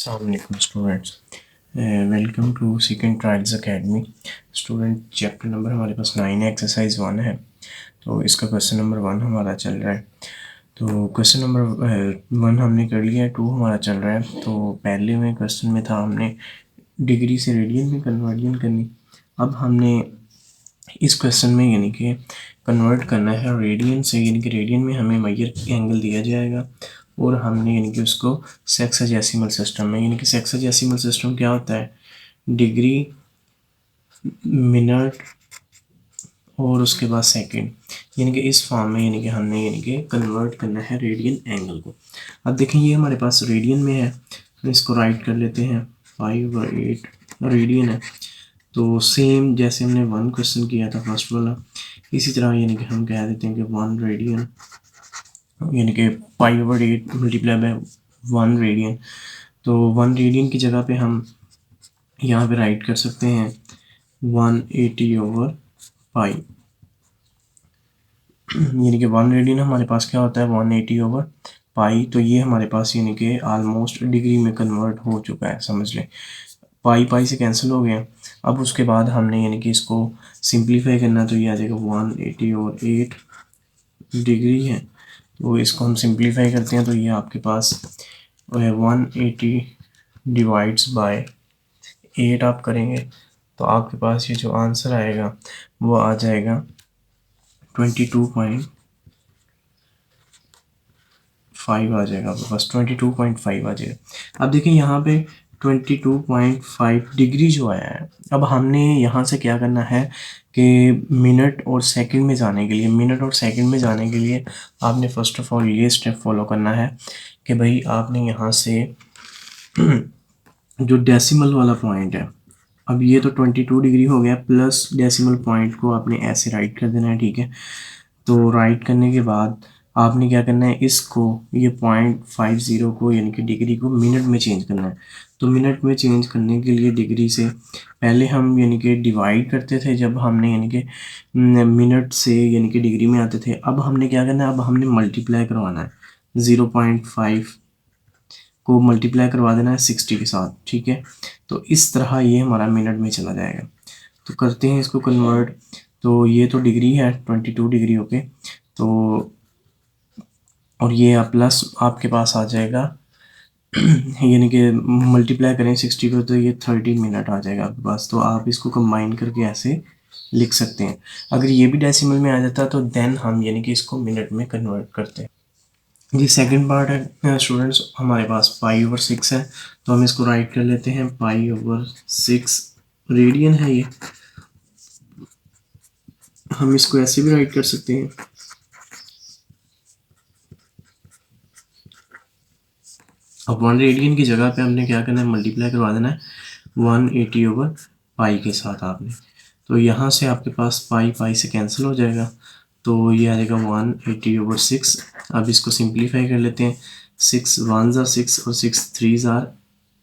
Assalamualaikum students, welcome to second trials academy. Student, chapter number हमारे पास 9 है, exercise 1 है। तो इसका क्वेश्चन नंबर 1 हमारा चल रहा है। तो क्वेश्चन नंबर 1 हमने कर लिया है, 2 हमारा चल रहा है। तो पहले में क्वेश्चन में था हमने डिग्री से रेडियन में कन्वर्जन करनी। अब हमने इस क्वेश्चन में यानी कि कन्वर्ट करना है रेडियन से, यानी कि रेडियन में हमें मेजर एंगल दिया जाएगा और हमने यानी कि उसको सेक्साजेसिमल सिस्टम में, यानी कि सेक्साजेसिमल सिस्टम क्या होता है, डिग्री, मिनट और उसके बाद सेकंड, यानी कि इस फॉर्म में यानी कि हमने यानी कि कन्वर्ट करना है रेडियन एंगल को। अब देखें ये हमारे पास रेडियन में है, तो इसको राइट कर लेते हैं 5/8 रेडियन है। तो सेम जैसे हमने 1 क्वेश्चन किया था फर्स्ट वाला, इसी तरह यानी कि हम कह देते हैं कि 1 रेडियन, यानी कि 5/8 मल्टीप्लाई बाय 1 रेडियन। तो 1 रेडियन की जगह पे हम यहाँ पे राइट कर सकते हैं 180/पाई, यानी कि 1 रेडियन हमारे पास क्या होता है 180/पाई। तो ये हमारे पास यानी कि आलमोस्ट डिग्री में कन्वर्ट हो चुका है, समझ लें। पाई पाई से कैंसिल हो गया। अब उसके बाद हमने यानी कि इसको सिंप्लीफाई करना, तो ये आ जाएगा 180/8 डिग्री है। तो इसको हम सिंप्लीफाई करते हैं, तो ये आपके पास 180 डिवाइड्स बाय 8 आप करेंगे तो आपके पास ये जो आंसर आएगा वो आ जाएगा 22.5 आ जाएगा आपके पास, 22.5 आ जाएगा। अब देखिए यहाँ पे 22.5 डिग्री जो आया है। अब हमने यहाँ से क्या करना है कि मिनट और सेकंड में जाने के लिए, आपने फर्स्ट ऑफ ऑल ये स्टेप फॉलो करना है कि भाई आपने यहाँ से जो डेसिमल वाला पॉइंट है, अब ये तो 22 डिग्री हो गया, प्लस डेसिमल पॉइंट को आपने ऐसे राइट कर देना है, ठीक है। तो राइट करने के बाद आपने क्या करना है, इसको ये 0.50 को यानी कि डिग्री को मिनट में चेंज करना है। तो मिनट में चेंज करने के लिए डिग्री से पहले हम यानी कि डिवाइड करते थे, जब हमने यानी कि मिनट से यानी कि डिग्री में आते थे। अब हमने क्या करना है, अब हमने मल्टीप्लाई करवाना है, 0.5 को मल्टीप्लाई करवा देना है 60 के साथ, ठीक है। तो इस तरह ये हमारा मिनट में चला जाएगा। तो करते हैं इसको कन्वर्ट। तो ये तो डिग्री है 22 डिग्री, ओके। तो और ये प्लस आपके पास आ जाएगा यानी कि मल्टीप्लाई करें 60 को तो ये 30 मिनट आ जाएगा आपके पास। तो आप इसको कंबाइन करके ऐसे लिख सकते हैं। अगर ये भी डेसिमल में आ जाता तो देन हम यानी कि इसको मिनट में कन्वर्ट करते हैं। ये सेकंड पार्ट है स्टूडेंट्स, हमारे पास पाई/6 है। तो हम इसको राइट कर लेते हैं पाई/6 रेडियन है ये। हम इसको ऐसे भी राइट कर सकते हैं, अब 1 रेडियन की जगह पे हमने क्या करना है, मल्टीप्लाई करवा देना है 180/पाई के साथ आपने। तो यहाँ से आपके पास पाई पाई से कैंसिल हो जाएगा, तो ये आ जाएगा 180/6। अब इसको सिंप्लीफाई कर लेते हैं, 6 1 ज़ा 6 और 6 3 ज़ा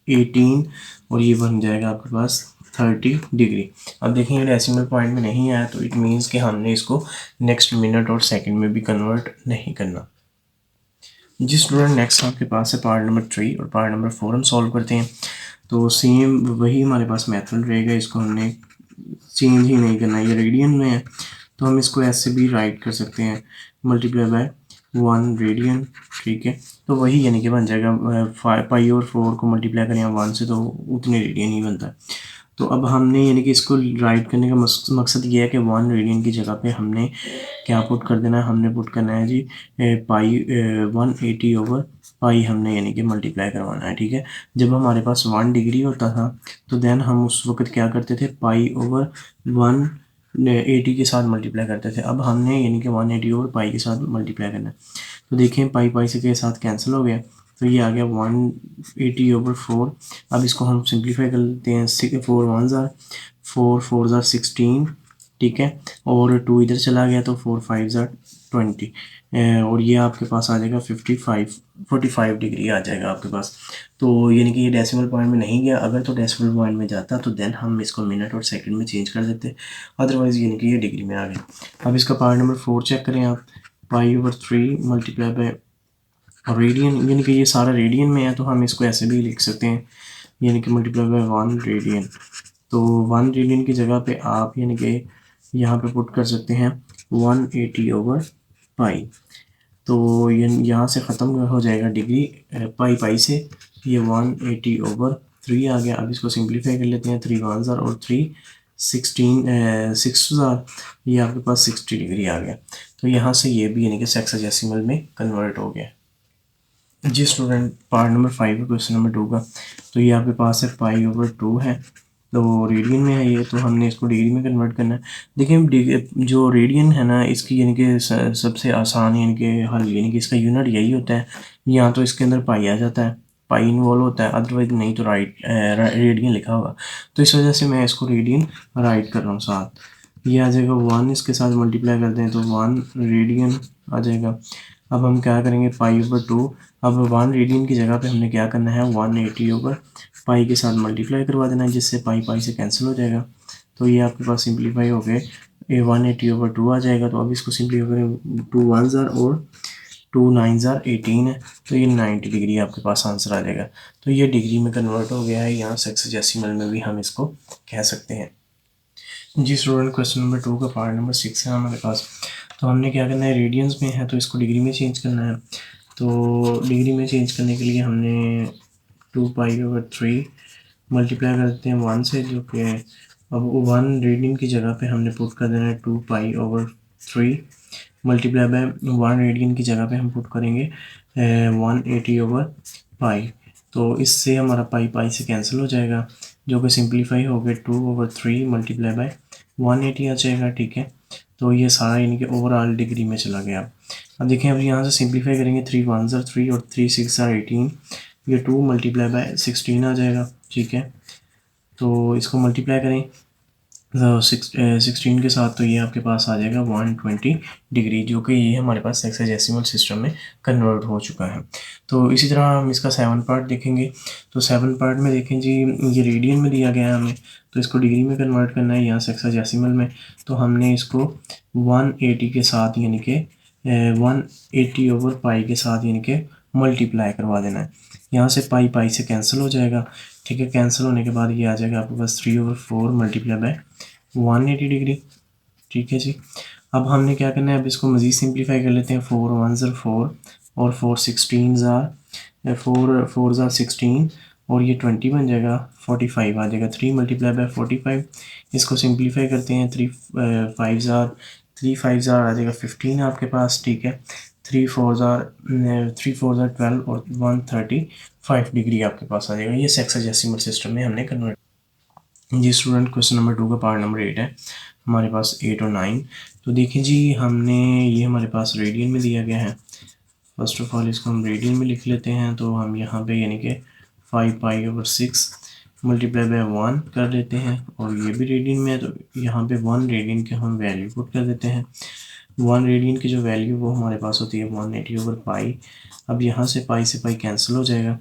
18 और ये बन जाएगा आपके पास 30 डिग्री। अब देखें ये डेसिमल पॉइंट में नहीं आया, तो इट मीन्स कि हमने इसको नेक्स्ट मिनट और सेकंड में भी कन्वर्ट नहीं करना। जी स्टूडेंट, नेक्स्ट आपके पास है पार्ट नंबर 3 और पार्ट नंबर 4 हम सॉल्व करते हैं। तो सेम वही हमारे पास मेथड रहेगा, इसको हमने चेंज ही नहीं करना। ये रेडियन में है तो हम इसको ऐसे भी राइट कर सकते हैं, मल्टीप्लाई बाय 1 रेडियन, ठीक है। तो वही यानी कि बन जाएगा पाई और 4 को मल्टीप्लाई करें 1 से तो उतने रेडियन ही बनता है। तो अब हमने यानी कि इसको राइट करने का मकसद ये है कि 1 रेडियन की जगह पे हमने क्या पुट कर देना है, हमने पुट करना है जी पाई 180/पाई हमने यानी कि मल्टीप्लाई करवाना है, ठीक है। जब हमारे पास 1 डिग्री होता था तो देन हम उस वक्त क्या करते थे, पाई/180 के साथ मल्टीप्लाई करते थे। अब हमने यानी कि 180/पाई के साथ मल्टीप्लाई करना है। तो देखें पाई पाई से के साथ कैंसिल हो गया, तो ये आ गया 180/4। अब इसको हम सिंप्लीफाई कर लेते हैं, 4 1 ज़ा 4 4 ज़ा 16, ठीक है। और 2 इधर चला गया तो 4 5 ज़ा 20 और ये आपके पास आ जाएगा 45 डिग्री आ जाएगा आपके पास। तो यानी कि ये डेसिमल पॉइंट में नहीं गया, अगर तो डेसिमल पॉइंट में जाता तो देन हम इसको मिनट और सेकंड में चेंज कर देते, अदरवाइज़ यानी कि ये डिग्री में आ गया। अब इसका पार्ट नंबर 4 चेक करें आप, पाई/3 मल्टीप्लाई बाय और रेडियन यानी कि ये सारा रेडियन में है, तो हम इसको ऐसे भी लिख सकते हैं, यानी कि मल्टीप्लाई बाय 1 रेडियन। तो 1 रेडियन की जगह पे आप यानी कि यहाँ पे पुट कर सकते हैं 180/पाई। तो ये यहाँ से ख़त्म हो जाएगा डिग्री पाई पाई से, ये 180/3 आ गया। अब इसको सिंप्लीफाई कर लेते हैं, 3 1 और 3 16 6 ये आपके पास 60 डिग्री आ गया। तो यहाँ से ये भी यानी कि सेक्साडेसिमल में कन्वर्ट हो गया। जी student, part number 5 question number 2 का। तो ये आपके पास है पाई/2 है, तो रेडियन में है ये, तो हमने इसको डिग्री में कन्वर्ट करना है। देखिए जो रेडियन है ना, इसकी यानी कि सबसे आसान यानी कि हल यानी कि इसका यूनिट यही होता है, यहाँ तो इसके अंदर पाई आ जाता है, पाई इन्वॉल्व होता है, अदरवाइज नहीं तो रेडियन लिखा होगा। तो इस वजह से मैं इसको रेडियन राइट कर रहा हूँ साथ। ये आ जाएगा 1, इसके साथ मल्टीप्लाई करते हैं तो 1 रेडियन आ जाएगा। अब हम क्या करेंगे पाई/2। अब 1 रेडियन की जगह पे हमने क्या करना है, 180/पाई के साथ मल्टीप्लाई करवा देना है, जिससे पाई पाई से कैंसिल हो जाएगा। तो ये आपके पास सिंप्लीफाई हो गए, ये 180/2 आ जाएगा। तो अब इसको सिंप्लीफाई करें, 2 1 और 2 9 18 है, तो ये 90 डिग्री आपके पास आंसर आ जाएगा। तो ये डिग्री में कन्वर्ट हो गया है, यहाँ सेक्सडेसिमल में भी हम इसको कह सकते हैं। जी स्टूडेंट, क्वेश्चन नंबर 2 का पार्ट नंबर 6 है हमारे पास। तो हमने क्या करना है, रेडियंस में है तो इसको डिग्री में चेंज करना है। तो डिग्री में चेंज करने के लिए हमने 2 पाई/3 मल्टीप्लाई कर देते हैं 1 से, जो कि अब 1 रेडियन की जगह पे हमने पुट कर देना है 2 पाई/3 मल्टीप्लाई बाय 1 रेडियन की जगह पे हम पुट करेंगे 180/पाई। तो इससे हमारा पाई पाई से कैंसिल हो जाएगा, जो कि सिंप्लीफाई हो गया 2/3 मल्टीप्लाई बाय 180 आ जाएगा। ठीक है, तो ये सारा यानी कि ओवरऑल डिग्री में चला गया। अब देखें, अब यहाँ से सिंप्लीफाई करेंगे, 3 1 3 और 3 6 18, ये 2 मल्टीप्लाई बाय 16 आ जाएगा। ठीक है, तो इसको मल्टीप्लाई करें 16 के साथ, तो ये आपके पास आ जाएगा 120 डिग्री, जो कि ये हमारे पास हेक्साडेसिमल सिस्टम में कन्वर्ट हो चुका है। तो इसी तरह हम इसका 7 पार्ट देखेंगे। तो 7 पार्ट में देखें जी, ये रेडियन में दिया गया है हमें, तो इसको डिग्री में कन्वर्ट करना है, यहाँ हेक्साडेसिमल में। तो हमने इसको 180 के साथ यानी कि 180/पाई के साथ यानी कि मल्टीप्लाई करवा देना है। यहाँ से पाई पाई से कैंसिल हो जाएगा। ठीक है, कैंसिल होने के बाद ये आ जाएगा आपके पास 3/4 मल्टीप्लाई बाय 180 डिग्री। ठीक है जी, अब हमने क्या करना है, अब इसको मज़ीद सिंप्लीफाई कर लेते हैं। 4 1 4 और 4 16 4 4 16 और ये 20 बन जाएगा, 45 आ जाएगा। 3 मल्टीप्लाई बाय 45, इसको सिंप्लीफाई करते हैं, 3 5 आ जाएगा 15 आपके पास। ठीक है, 3 4 12 और 135 डिग्री आपके पास आ जाएगा। ये सेक्साडेसिमल सिस्टम में हमने कन्वर्ट। जी स्टूडेंट, क्वेश्चन नंबर 2 का पार्ट नंबर 8 है हमारे पास, 8 और 9। तो देखिए जी, हमने ये हमारे पास रेडियन में दिया गया है। फर्स्ट ऑफ ऑल इसको हम रेडियन में लिख लेते हैं। तो हम यहाँ पे यानी कि 5 पाई/6 मल्टीप्लाई बाय 1 कर लेते हैं, और ये भी रेडियन में है, तो यहाँ पे 1 रेडियन के हम वैल्यू पुट कर देते हैं। 1 रेडियन की जो वैल्यू वो हमारे पास होती है 180/पाई। अब यहाँ से पाई से पाई कैंसिल हो जाएगा,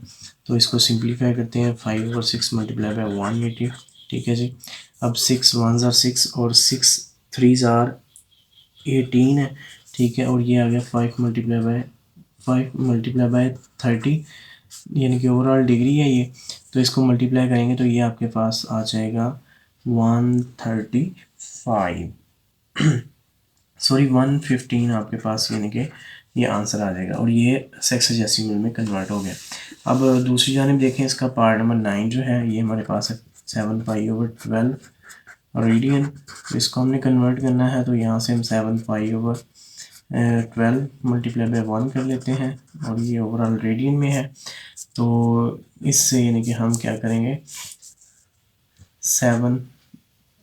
तो इसको सिंप्लीफाई करते हैं, 5/6 मल्टीप्लाई बाय 180। ठीक है जी, अब 6 1 6 और 6 3 18 है। ठीक है, और ये आ गया 5 मल्टीप्लाई बाय 30, यानी कि ओवरऑल डिग्री है ये। तो इसको मल्टीप्लाई करेंगे तो ये आपके पास आ जाएगा 135 सॉरी 115 आपके पास, यानी कि ये आंसर आ जाएगा, और ये सेक्साडेसिमल में कन्वर्ट हो गया। अब दूसरी जानिब देखें, इसका पार्ट नंबर 9 जो है, ये हमारे पास है 7 पाई/12 रेडियन। तो इसको हमने कन्वर्ट करना है, तो यहाँ से हम 7 पाई/12 मल्टीप्लाई बाय 1 कर लेते हैं, और ये ओवरऑल रेडियन में है। तो इससे यानी कि हम क्या करेंगे, 7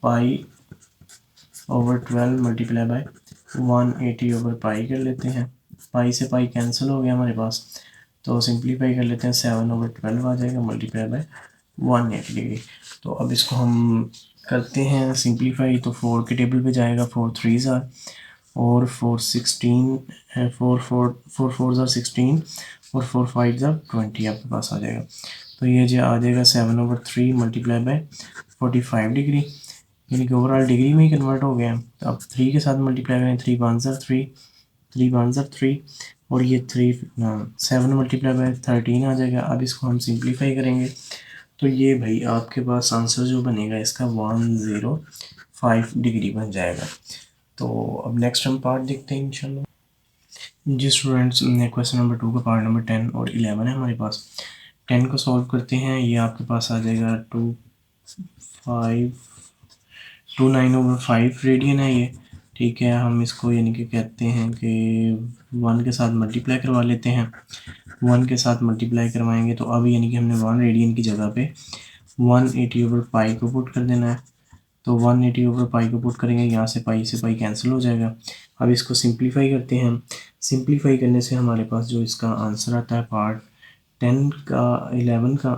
पाई/12 मल्टीप्लाई बाय 180/पाई कर लेते हैं। पाई से पाई कैंसिल हो गया हमारे पास, तो सिंप्लीफाई कर लेते हैं, 7/12 आ जाएगा मल्टीप्लाई बाय 180 डिग्री। तो अब इसको हम करते हैं सिंप्लीफाई, तो 4 के टेबल पे जाएगा, 4 3 और 4 16 4 16 और 4 5 20 आपके पास आ जाएगा। तो ये जो आ जाएगा 7/3 मल्टीप्लाई बाय 45 डिग्री, यानी कि ओवरऑल डिग्री में ही कन्वर्ट हो गया। तो अब 3 के साथ मल्टीप्लाई करें, 3 1 3 3 1 3 और ये 7 मल्टीप्लाई बाय 13 आ जाएगा। अब इसको हम सिंप्लीफाई करेंगे तो ये भाई आपके पास आंसर जो बनेगा इसका 105 डिग्री बन जाएगा। तो अब नेक्स्ट हम पार्ट देखते हैं इंशाल्लाह। जी स्टूडेंट्स, क्वेश्चन नंबर 2 का पार्ट नंबर 10 और 11 है हमारे पास। 10 को सॉल्व करते हैं। ये आपके पास आ जाएगा 29/5 रेडियन है ये, ठीक है। हम इसको यानी कि कहते हैं कि 1 के साथ मल्टीप्लाई करवा लेते हैं। 1 के साथ मल्टीप्लाई करवाएंगे तो अब यानी कि हमने 1 रेडियन की जगह पे 180/पाई को पुट कर देना है। तो 180/पाई को पुट करेंगे, यहाँ से पाई कैंसिल हो जाएगा। अब इसको सिंप्लीफाई करते हैं हम। सिंप्लीफाई करने से हमारे पास जो इसका आंसर आता है पार्ट 10 का 11 का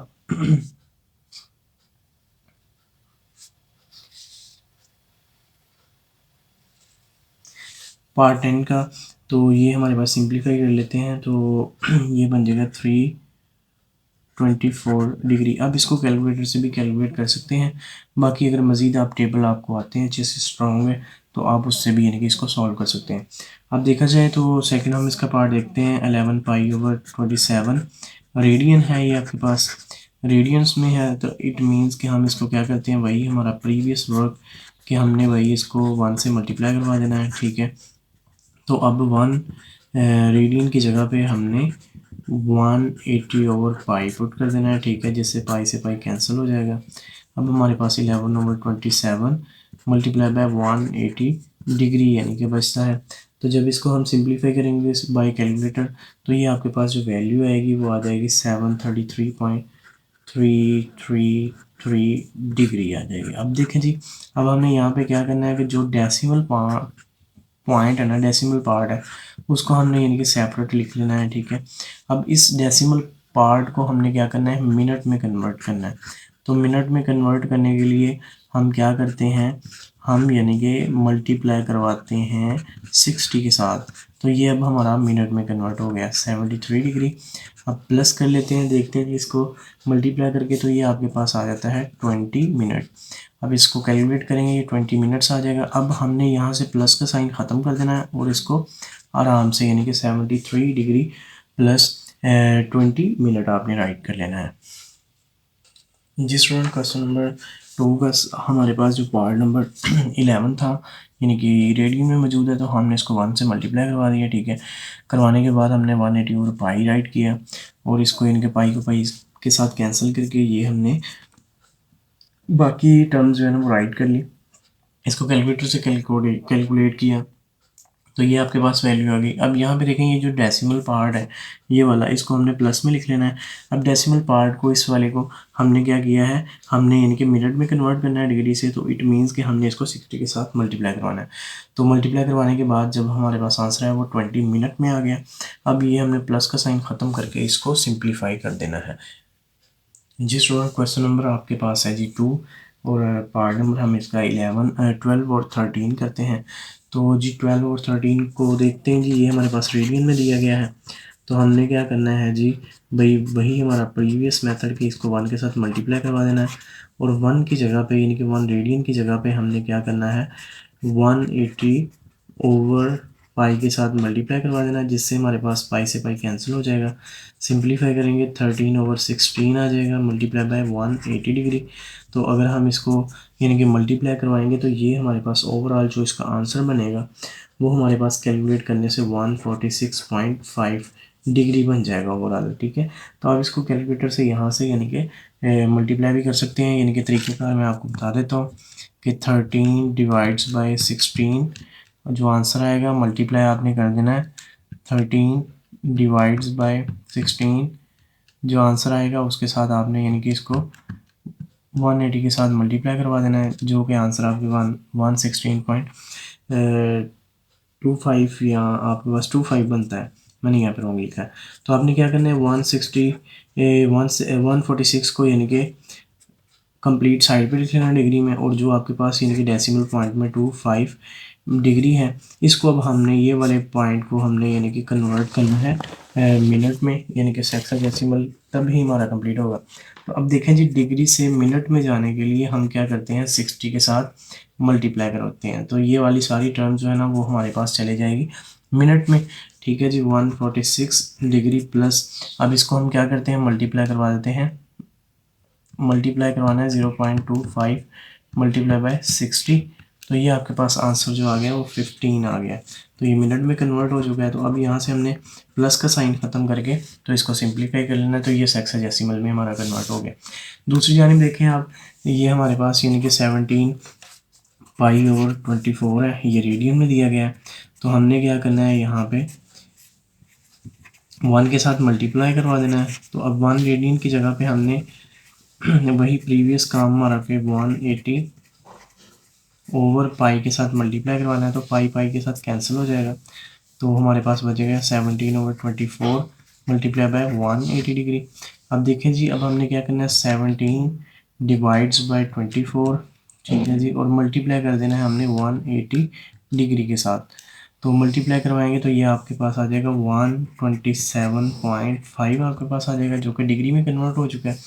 पार्ट 10 का, तो ये हमारे पास सिंप्लीफाई कर लेते हैं तो ये बन जाएगा 324 डिग्री। अब इसको कैलकुलेटर से भी कैलकुलेट कर सकते हैं। बाकी अगर मज़ीद आप टेबल आपको आते हैं अच्छे से स्ट्रॉन्ग है तो आप उससे भी यानी कि इसको सॉल्व कर सकते हैं। अब देखा जाए तो सेकंड हम इसका पार्ट देखते हैं। 11 पाई/27 रेडियन है ये आपके पास, रेडियंस में है तो इट मीन्स कि हम इसको क्या करते हैं, वही हमारा प्रीवियस वर्क कि हमने वही इसको 1 से मल्टीप्लाई करवा देना है, ठीक है। तो अब 1 रेडियन की जगह पे हमने 180/पाई पुट कर देना है, ठीक है, जिससे पाई से पाई कैंसिल हो जाएगा। अब हमारे पास 11/27 मल्टीप्लाई बाय 180 डिग्री यानी कि बचता है। तो जब इसको हम सिंप्लीफाई करेंगे बाय कैलकुलेटर तो ये आपके पास जो वैल्यू आएगी वो आ जाएगी 733.333 डिग्री आ जाएगी। अब देखें जी, अब हमने यहाँ पे क्या करना है कि जो डेसिमल पॉइंट है ना, डेसिमल पार्ट है, उसको हमने यानी कि सेपरेट लिख लेना है, ठीक है। अब इस डेसिमल पार्ट को हमने क्या करना है, मिनट में कन्वर्ट करना है। तो मिनट में कन्वर्ट करने के लिए हम क्या करते हैं, हम यानी कि मल्टीप्लाई करवाते हैं 60 के साथ। तो ये अब हमारा मिनट में कन्वर्ट हो गया 73 डिग्री। अब प्लस कर लेते हैं, देखते हैं कि इसको मल्टीप्लाई करके तो ये आपके पास आ जाता है 20 मिनट। अब इसको कैलकुलेट करेंगे, ये 20 मिनट्स आ जाएगा। अब हमने यहाँ से प्लस का साइन ख़त्म कर देना है और इसको आराम से यानी कि 73 डिग्री प्लस 20 मिनट आपने राइट कर लेना है। जी स्टूडेंट, क्वेश्चन नंबर 2 का हमारे पास जो पार्ट नंबर 11 था यानी कि रेडियन में मौजूद है, तो हमने इसको 1 से मल्टीप्लाई करवा दिया, ठीक है। करवाने के बाद हमने 180/पाई राइट किया और इसको यानी कि पाई को पाई के साथ कैंसिल करके ये हमने बाकी टर्म्स जो है ना वो राइट कर ली। इसको कैलकुलेटर से कैलकुलेट किया तो ये आपके पास वैल्यू आ गई। अब यहाँ पे देखें ये जो डेसिमल पार्ट है ये वाला, इसको हमने प्लस में लिख लेना है। अब डेसिमल पार्ट को, इस वाले को हमने क्या किया है, हमने यानी कि मिनट में कन्वर्ट करना है डिग्री से, तो इट मीन्स कि हमने इसको 60 के साथ मल्टीप्लाई करवाना है। तो मल्टीप्लाई करवाने के बाद जब हमारे पास आंसर है वो 20 मिनट में आ गया। अब ये हमने प्लस का साइन ख़त्म करके इसको सिंप्लीफाई कर देना है। जी स्टूडेंट, क्वेश्चन नंबर आपके पास है जी 2 और पार्ट नंबर हम इसका 12 और 13 करते हैं। तो जी 12 और 13 को देखते हैं जी, ये हमारे पास रेडियन में दिया गया है। तो हमने क्या करना है जी, भाई वही हमारा प्रीवियस मेथड कि इसको 1 के साथ मल्टीप्लाई करवा देना है और 1 की जगह पे यानी कि 1 रेडियन की जगह पे हमने क्या करना है, 180/पाई के साथ मल्टीप्लाई करवा देना, जिससे हमारे पास पाई से पाई कैंसिल हो जाएगा। सिंप्लीफाई करेंगे 13/16 आ जाएगा मल्टीप्लाई बाय 180 डिग्री। तो अगर हम इसको यानी कि मल्टीप्लाई करवाएंगे तो ये हमारे पास ओवरऑल जो इसका आंसर बनेगा वो हमारे पास कैलकुलेट करने से 146.5 डिग्री बन जाएगा ओवरऑल, ठीक है। तो आप इसको कैलकुलेटर से यहाँ से यानी कि मल्टीप्लाई भी कर सकते हैं, यानी कि तरीक़ेकार मैं आपको बता देता हूँ कि 13/16 जो आंसर आएगा मल्टीप्लाई आपने कर देना है 13/16 जो आंसर आएगा उसके साथ आपने यानी कि इसको 180 के साथ मल्टीप्लाई करवा देना है, जो कि आंसर आपके 116.25 या आपके पास 25 बनता है, मैंने यहाँ पर रॉन्ग लिखा है। तो आपने क्या करना है 146 को यानी कि कंप्लीट साइड पे लिख लेना डिग्री में, और जो आपके पास यानी कि डेसिमल पॉइंट में 25 डिग्री है, इसको अब हमने ये वाले पॉइंट को हमने यानी कि कन्वर्ट करना है मिनट में, यानी कि हेक्साडेसिमल, तभी हमारा कंप्लीट होगा। तो अब देखें जी, डिग्री से मिनट में जाने के लिए हम क्या करते हैं, 60 के साथ मल्टीप्लाई करते हैं, तो ये वाली सारी टर्म जो है ना वो हमारे पास चले जाएगी मिनट में, ठीक है जी, 146 डिग्री प्लस, अब इसको हम क्या करते हैं, मल्टीप्लाई करवा देते हैं। मल्टीप्लाई करवाना है 0.25 मल्टीप्लाई बाय 60, तो ये आपके पास आंसर जो आ गया वो 15 आ गया। तो ये मिनट में कन्वर्ट हो चुका है। तो अब यहाँ से हमने प्लस का साइन ख़त्म करके तो इसको सिंप्लीफाई कर लेना है, तो ये सेक्साडेसिमल में हमारा कन्वर्ट हो गया। दूसरी जानिब देखें आप, ये हमारे पास यानी कि 17 पाई ओवर 24 है, ये रेडियन में दिया गया है। तो हमने क्या करना है, यहाँ पे 1 के साथ मल्टीप्लाई करवा देना है। तो अब 1 रेडियन की जगह पे हमने वही प्रीवियस काम हमारा फिर 180 ओवर पाई के साथ मल्टीप्लाई करवाना है। तो पाई पाई के साथ कैंसिल हो जाएगा, तो हमारे पास बचेगा 17 ओवर 24 मल्टीप्लाई बाय 180 डिग्री। अब देखें जी, अब हमने क्या करना है, 17 डिवाइड्स बाय 24, ठीक है जी, और मल्टीप्लाई कर देना है हमने 180 डिग्री के साथ। तो मल्टीप्लाई करवाएंगे तो ये आपके पास आ जाएगा 127.5 आपके पास आ जाएगा, जो कि डिग्री में कन्वर्ट हो चुका है।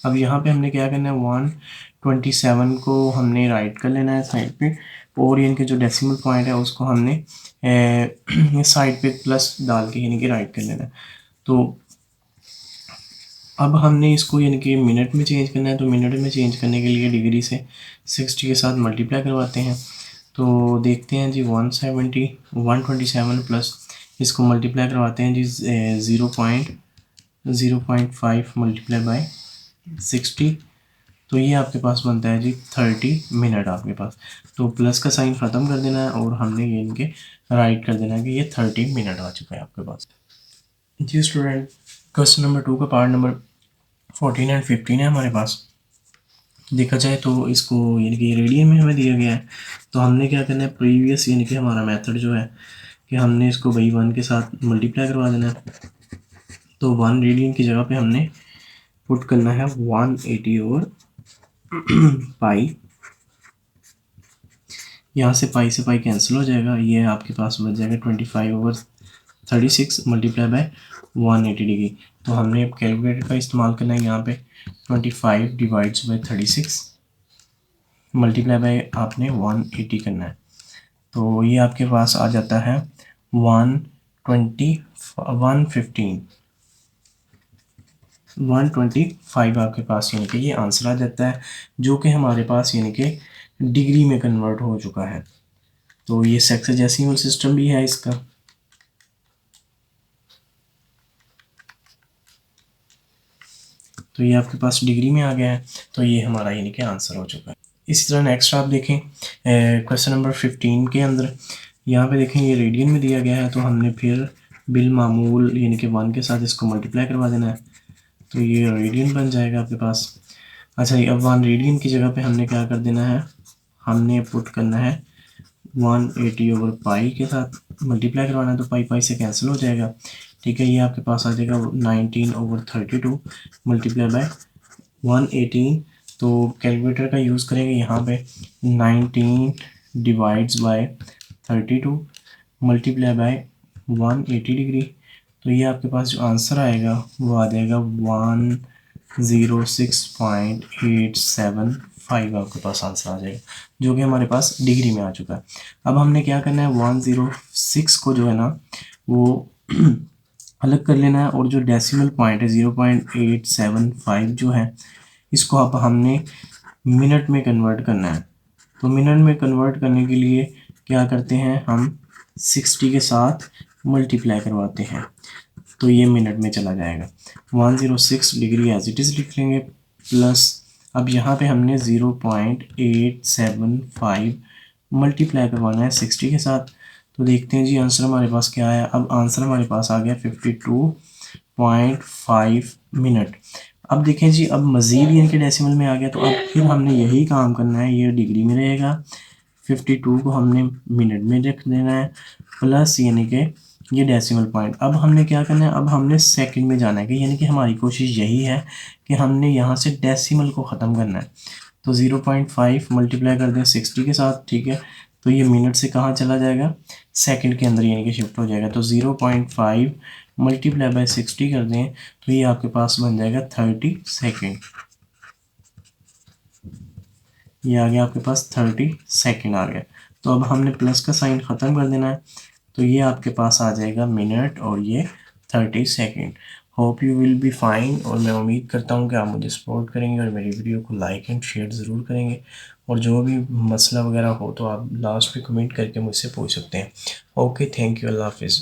अब यहाँ पे हमने क्या करना है, 127 को हमने राइट कर लेना है साइड पे, और यानी कि जो डेसिमल पॉइंट है उसको हमने साइड पे प्लस डाल के यानी कि राइट कर लेना है। तो अब हमने इसको यानी कि मिनट में चेंज करना है, तो मिनट में चेंज करने के लिए डिग्री से 60 के साथ मल्टीप्लाई करवाते हैं। तो देखते हैं जी, 127 प्लस इसको मल्टीप्लाई करवाते हैं जी 0.5 मल्टीप्लाई बाय 60, तो ये आपके पास बनता है जी 30 मिनट आपके पास। तो प्लस का साइन ख़त्म कर देना है और हमने ये इनके राइट कर देना है कि ये 30 मिनट आ चुका है आपके पास। जी स्टूडेंट, क्वेश्चन नंबर 2 का पार्ट नंबर 14 एंड 15 है हमारे पास। देखा जाए तो इसको यानी कि रेडियन में हमें दिया गया है। तो हमने क्या करना है, प्रीवियस यानी कि हमारा मेथड जो है कि हमने इसको वही 1 के साथ मल्टीप्लाई करवा देना है। तो 1 रेडियन की जगह पे हमने पुट करना है 180 ओवर पाई। यहाँ से पाई कैंसिल हो जाएगा, ये आपके पास बच जाएगा 25 ओवर 36 मल्टीप्लाई बाय 180 डिग्री। तो हमने अब कैलकुलेटर का इस्तेमाल करना है यहाँ पे, 25 डिवाइड्स बाय 36 मल्टीप्लाई बाय आपने 180 करना है। तो ये आपके पास आ जाता है 125 आपके पास, यानी कि ये आंसर आ जाता है, जो कि हमारे पास यानी कि डिग्री में कन्वर्ट हो चुका है। तो ये सेक्साडेसिमल सिस्टम भी है इसका। तो ये आपके पास डिग्री में आ गया है, तो ये हमारा यानी कि आंसर हो चुका है। इसी तरह नेक्स्ट आप देखें क्वेश्चन नंबर 15 के अंदर, यहाँ पे देखें ये रेडियन में दिया गया है। तो हमने फिर बिल मामूल यानी कि 1 के साथ इसको मल्टीप्लाई करवा देना है, तो ये रेडियन बन जाएगा आपके पास। अच्छा, ये अब 1 रेडियन की जगह पे हमने क्या कर देना है, हमने पुट करना है 180 ओवर पाई के साथ मल्टीप्लाई करवाना है। तो पाई पाई से कैंसिल हो जाएगा, ठीक है। ये आपके पास आ जाएगा 19 ओवर 32 मल्टीप्लाई बाय 118। तो कैलकुलेटर का यूज़ करेंगे यहाँ पे, 19 divides bye 32 multiply by 180 degree. तो ये आपके पास जो आंसर आएगा वो आ जाएगा 106.875 आपके पास आंसर आ जाएगा, जो कि हमारे पास डिग्री में आ चुका है। अब हमने क्या करना है, 106 को जो है ना वो अलग कर लेना है, और जो डेसिमल पॉइंट है 0.875 जो है, इसको अब हमने मिनट में कन्वर्ट करना है। तो मिनट में कन्वर्ट करने के लिए क्या करते हैं, हम 60 के साथ मल्टीप्लाई करवाते हैं, तो ये मिनट में चला जाएगा। 106 डिग्री एज इट इज़ लिख लेंगे, प्लस अब यहाँ पे हमने 0.875 मल्टीप्लाई करवाना है 60 के साथ। तो देखते हैं जी आंसर हमारे पास क्या है। अब आंसर हमारे पास आ गया 52.5 मिनट। अब देखें जी, अब मज़ीद इनके डेसिमल में आ गया, तो अब फिर हमने यही काम करना है, ये डिग्री में रहेगा, 52 को हमने मिनट में रख देना है, प्लस यानी कि ये डेसिमल पॉइंट। अब हमने क्या करना है, अब हमने सेकंड में जाना है, कि यानी कि हमारी कोशिश यही है कि हमने यहाँ से डेसिमल को ख़त्म करना है। तो 0.5 मल्टीप्लाई कर दें 60 के साथ, ठीक है। तो ये मिनट से कहाँ चला जाएगा, सेकंड के अंदर यानी कि शिफ्ट हो जाएगा। तो 0.5 मल्टीप्लाई बाय 60 कर दें, तो ये आपके पास बन जाएगा 30 सेकेंड। ये आ गया आपके पास 30 सेकेंड आ गया। तो अब हमने प्लस का साइन ख़त्म कर देना है, तो ये आपके पास आ जाएगा मिनट और ये 30 second. Hope you will be fine, और मैं उम्मीद करता हूँ कि आप मुझे सपोर्ट करेंगे और मेरी वीडियो को लाइक एंड शेयर ज़रूर करेंगे, और जो भी मसला वगैरह हो तो आप लास्ट में कमेंट करके मुझसे पूछ सकते हैं। ओके, थैंक यू, अल्लाह हाफिज़।